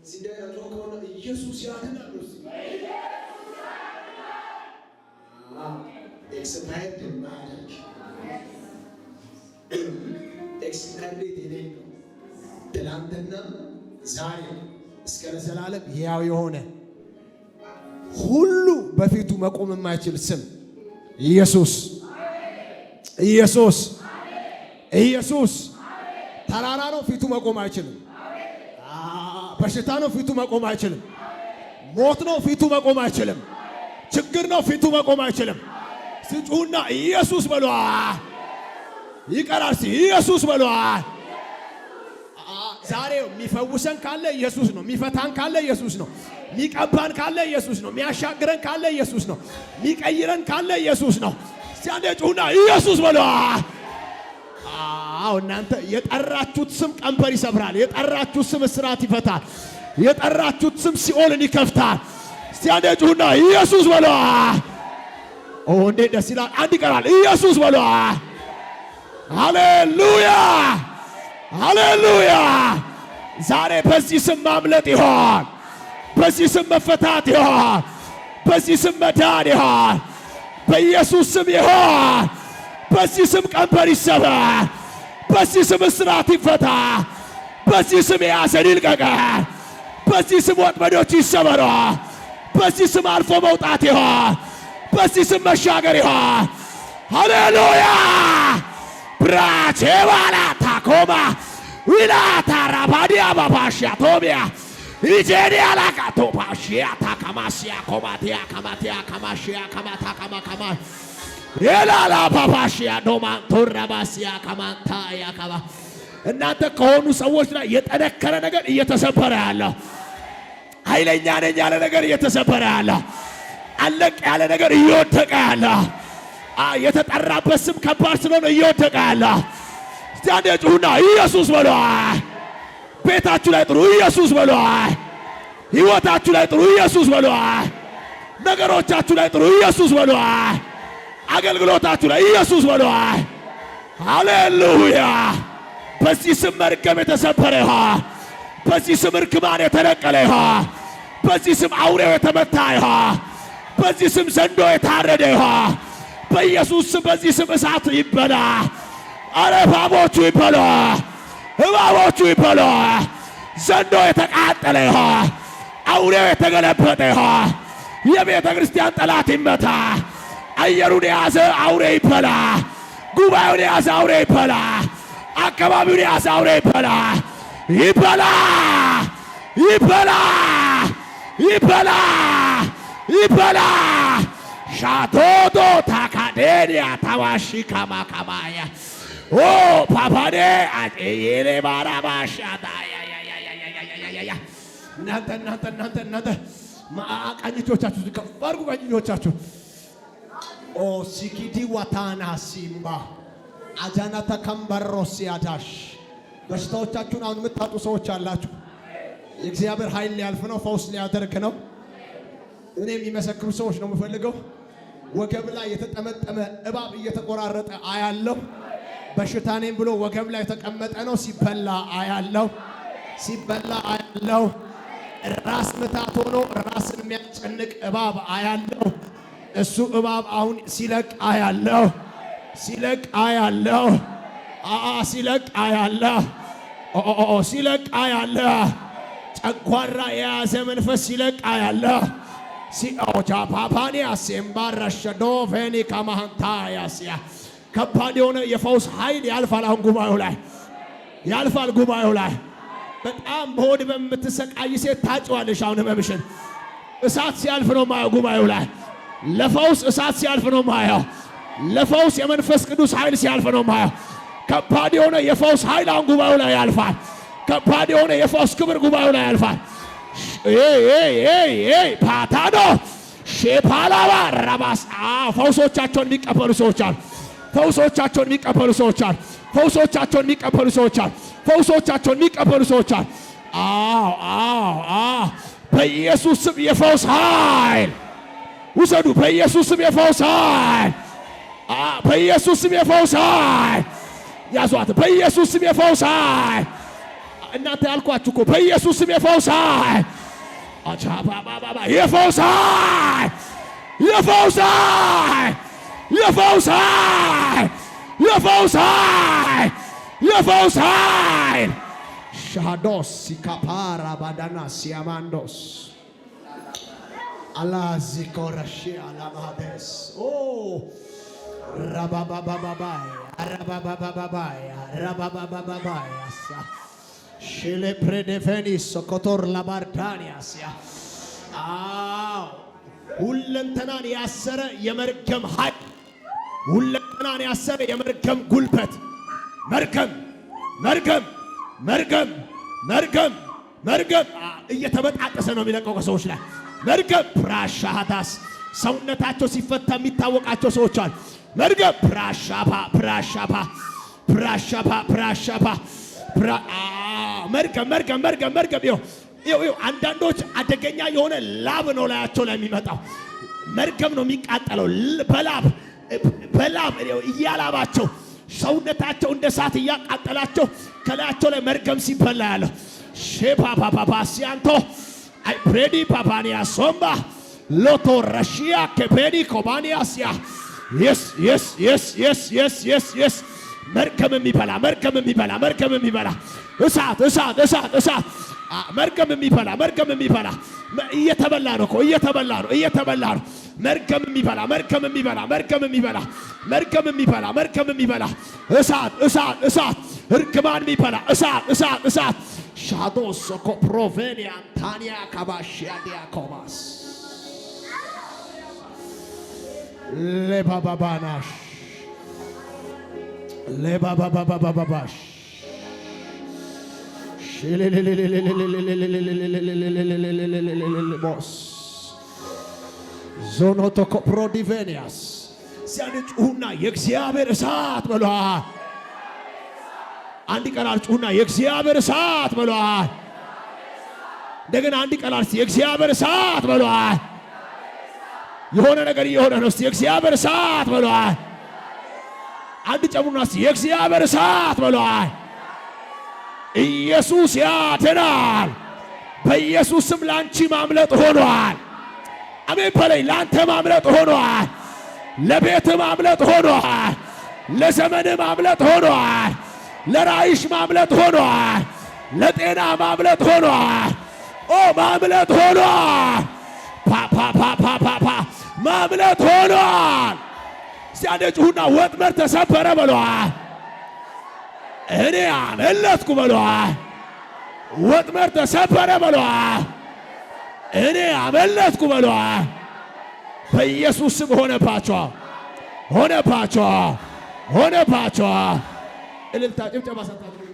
እዚህ ላይ ያለው ኢየሱስ ያድናል ነው ኤክስፓየርድ ማድረግ ኤክስፓየርድ የሌለው ትላንትና ዛሬ እስከ ለዘላለም ሕያው የሆነ ሁሉ በፊቱ መቆም የማይችል ስም ኢየሱስ ኢየሱስ ኢየሱስ። ተራራ ነው ፊቱ መቆም አይችልም። በሽታ ነው ፊቱ መቆም አይችልም። ሞት ነው ፊቱ መቆም አይችልም። ችግር ነው ፊቱ መቆም አይችልም። ስጩና ኢየሱስ በሏ። ይቀራል ኢየሱስ በሏ። ዛሬ የሚፈውሰን ካለ ኢየሱስ ነው። የሚፈታን ካለ ኢየሱስ ነው። የሚቀባን ካለ ኢየሱስ ነው። የሚያሻግረን ካለ ኢየሱስ ነው። የሚቀይረን ካለ ኢየሱስ ነው። ሲያንዴ ጩና ኢየሱስ በሏ። አዎ እናንተ የጠራችሁት ስም ቀንበር ይሰብራል። የጠራችሁት ስም እስራት ይፈታል። የጠራችሁት ስም ሲኦልን ይከፍታል። ሲያንዴ ጩና ኢየሱስ በሏ። ኦ እንዴት ደስ ይላል! አንድ ይቀራል። ኢየሱስ በሏ። ሃሌሉያ ሃሌሉያ። ዛሬ በዚህ ስም ማምለጥ ይሆን፣ በዚህ ስም መፈታት ይሆን፣ በዚህ ስም መዳን ይሆን፣ በኢየሱስ ስም ይሆን። በዚህ ስም ቀንበር ይሰበር፣ በዚህ ስም እስራት ይፈታ፣ በዚህ ስም የያዘን ይልቀቅ፣ በዚህ ስም ወጥመዶች ይሰበሩ፣ በዚህ ስም አልፎ መውጣት ይሆን፣ በዚህ ስም መሻገር ይሆን። ሃሌሉያ ብራቼ ባላ ታኮማ ዊላታ ራባዲያ ባባሽያ ቶቢያ ኢጄዲያ ላካቶ ባሽያ ታካማሽያ ኮማቲያ ካማቲያ ካማሽያ ካማታ ካማካማ የላላ ባባሽያ ዶማ ቶራባሲያ ካማንታ ያካባ። እናንተ ከሆኑ ሰዎች ላይ የጠነከረ ነገር እየተሰበረ ያለ፣ ኃይለኛ ነኝ ያለ ነገር እየተሰበረ ያለ፣ አለቅ ያለ ነገር እየወደቀ ያለ፣ የተጠራበት ስም ከባድ ስለሆነ እየወደቀ ያለ ዛሬ ጩሁና ኢየሱስ በሏ። ቤታችሁ ላይ ጥሩ ኢየሱስ በሏ። ሕይወታችሁ ላይ ጥሩ ኢየሱስ በሏ። ነገሮቻችሁ ላይ ጥሩ ኢየሱስ በሏ። አገልግሎታችሁ ላይ ኢየሱስ በሏ። ሃሌሉያ። በዚህ ስም መርገም የተሰበረ ይሁን፣ በዚህ ስም እርግማን የተነቀለ ይሁን፣ በዚህ ስም አውሬው የተመታ ይሁን፣ በዚህ ስም ዘንዶ የታረደ ይሁን። በኢየሱስ ስም በዚህ ስም እሳት ይበላ። አረ እባቦቹ ይበሉ፣ እባቦቹ ይበሉ። ዘንዶ የተቃጠለ ይሁን፣ አውሬው የተገለበጠ ይሁን። የቤተ ክርስቲያን ጠላት ይመታ። አየሩን የያዘ አውሬ ይበላ። ጉባኤውን የያዘ አውሬ ይበላ። አካባቢውን የያዘ አውሬ ይበላ። ይበላ ይበላ ይበላ ይበላ። ሻቶዶ ታካዴንያ ታዋሺ ካማካማያ ኦ ፓፓዴ አጤየሌ ባራባሻዳ ያ እናንተ ቀኝቶቻችሁ ከፍ አድርጉ። ቀኝቶቻችሁ ኦ ሲኪዲ ዋታና ሲምባ አጃናታ ካምባሮስ ያዳሽ። በሽታዎቻችሁን አሁን የምታጡ ሰዎች አላችሁ። የእግዚአብሔር ኃይል ሊያልፍ ነው፣ ፈውስ ሊያደርግ ነው። እኔ የሚመሰክሩ ሰዎች ነው የምፈልገው። ወገብ ላይ የተጠመጠመ እባብ እየተቆራረጠ አያለው። በሽታ ነኝ ብሎ ወገብ ላይ የተቀመጠ ነው ሲበላ አያለው፣ ሲበላ አያለው። ራስ ምታት ሆኖ ራስን የሚያስጨንቅ እባብ አያለው። እሱ እባብ አሁን ሲለቅ አያለው፣ ሲለቅ አያለው። ሲለቅ አያለው፣ ሲለቅ አያለው። ጨጓራ የያዘ መንፈስ ሲለቅ አያለው። ሲኦጃ ፓፓኒያ ሲምባራሸዶ ቬኒ ካማንታ ያሲያ ከባድ የሆነ የፈውስ ኃይል ያልፋል። አሁን ጉባኤው ላይ ያልፋል። ጉባኤው ላይ በጣም በሆድ በምትሰቃይ ሴት ታጭዋለሽ። አሁን ህመምሽን እሳት ሲያልፍ ነው ማየው። ጉባኤው ላይ ለፈውስ እሳት ሲያልፍ ነው ማየው። ለፈውስ የመንፈስ ቅዱስ ኃይል ሲያልፍ ነው ማየው። ከባድ የሆነ የፈውስ ኃይል አሁን ጉባኤው ላይ ያልፋል። ከባድ የሆነ የፈውስ ክብር ጉባኤው ላይ ያልፋል። ፓታዶ ሼፓላባ ራባስ ፈውሶቻቸውን የሚቀበሉ ሰዎች አሉ። ፈውሶቻቸውን የሚቀበሉ ሰዎች አሉ። ፈውሶቻቸውን የሚቀበሉ ሰዎች አሉ። ፈውሶቻቸውን የሚቀበሉ ሰዎች አሉ። በኢየሱስ ስም የፈውስ ኃይል ውሰዱ። በኢየሱስ ስም የፈውስ ኃይል፣ በኢየሱስ ስም የፈውስ ኃይል ያዟት። በኢየሱስ ስም የፈውስ ኃይል እናንተ ያልኳችሁ እኮ በኢየሱስ ስም የፈውስ ኃይል አቻባባባ የፈውስ ኃይል የፈውስ ኃይል የፈውስ ኃይል የፈውስ ኃይል የፈውስ ኃይል ሻዶስ ሲካፓራ ባዳና ሲያማንዶስ አላዚ ኮራሺ አላማደስ ኦ rababababai rababababai rababababai asa shele predefenis sokotor labardanias ya ሁለንተናን ያሰረ የመርገም ኃይል ሁለንተናን ያሰረ የመርገም ጉልበት መርገም መርገም መርገም መርገም መርገም እየተበጣጠሰ ነው የሚለቀው ከሰዎች ላይ መርገም ፕራሻሃዳስ ሰውነታቸው ሲፈታ የሚታወቃቸው ሰዎች አሉ መርገም ፕራሻባ ፕራሻባ ፕራሻባ ፕራሻባ መርገም መርገም መርገም መርገም ይኸው አንዳንዶች አደገኛ የሆነ ላብ ነው ላያቸው ላይ የሚመጣው መርገም ነው የሚቃጠለው በላብ እያላባቸው ሰውነታቸው እንደ እሳት እያቃጠላቸው ከላያቸው ላይ መርገም ሲበላ ያለው ሼፓፓፓ ሲያንቶ አይ ፕሬዲ ፓፓኒያ ሶምባ ሎቶ ረሺያ ከፔዲ ኮባኒያስያ yes yes yes yes yes yes yes መርገም የሚበላ መርገም የሚበላ መርገም የሚበላ እሳት እሳት እሳት እሳት መርገም የሚበላ መርገም የሚበላ እየተበላ ነው እኮ እየተበላ ነው እየተበላ ነው መርገም የሚበላ መርገም የሚበላ መርገም የሚበላ መርገም የሚበላ መርገም የሚበላ እሳት እሳት እሳት እርግማን የሚበላ እሳት እሳት እሳት ሻዶስ ኮፕሮቬኒያ ታኒያ ካባሺያ ዲያኮማስ ለባባባናሽ ለባባባባባሽ ቦስ ዞኖቶኮ ፕሮዲቬኒያስ ሲያንጩሁና የእግዚአብሔር እሳት በሏል። አንድ ቀላል ጩሁና የእግዚአብሔር እሳት በሏል። እንደገና አንድ ቀላል የእግዚአብሔር እሳት በሏል። የሆነ ነገር እየሆነ ነው። እስቲ የእግዚአብሔር እሳት በሏል። አንድ ጨምሩና እስቲ የእግዚአብሔር እሳት በሏል። ኢየሱስ ያድናል። በኢየሱስ ስም ላንቺ ማምለጥ ሆኗል። አሜን በለኝ። ላንተ ማምለጥ ሆኗል። ለቤት ማምለጥ ሆኗል። ለዘመን ማምለጥ ሆኗል። ለራይሽ ማምለጥ ሆኗል። ለጤና ማምለጥ ሆኗል። ኦ ማምለጥ ሆኗል። ፓፓፓፓፓ ማምለጥ ሆኗል። ሲያነጩሁና ወጥመድ ተሰበረ በሏል። እኔ አመለጥኩ በሏል። ወጥመድ ተሰበረ በሏል። እኔ አመለጥኩ በሏል። በኢየሱስ ስም ሆነባቸው ሆነባቸው ሆነባቸው። እልልታ ጭብጨባ ሰጣችሁ።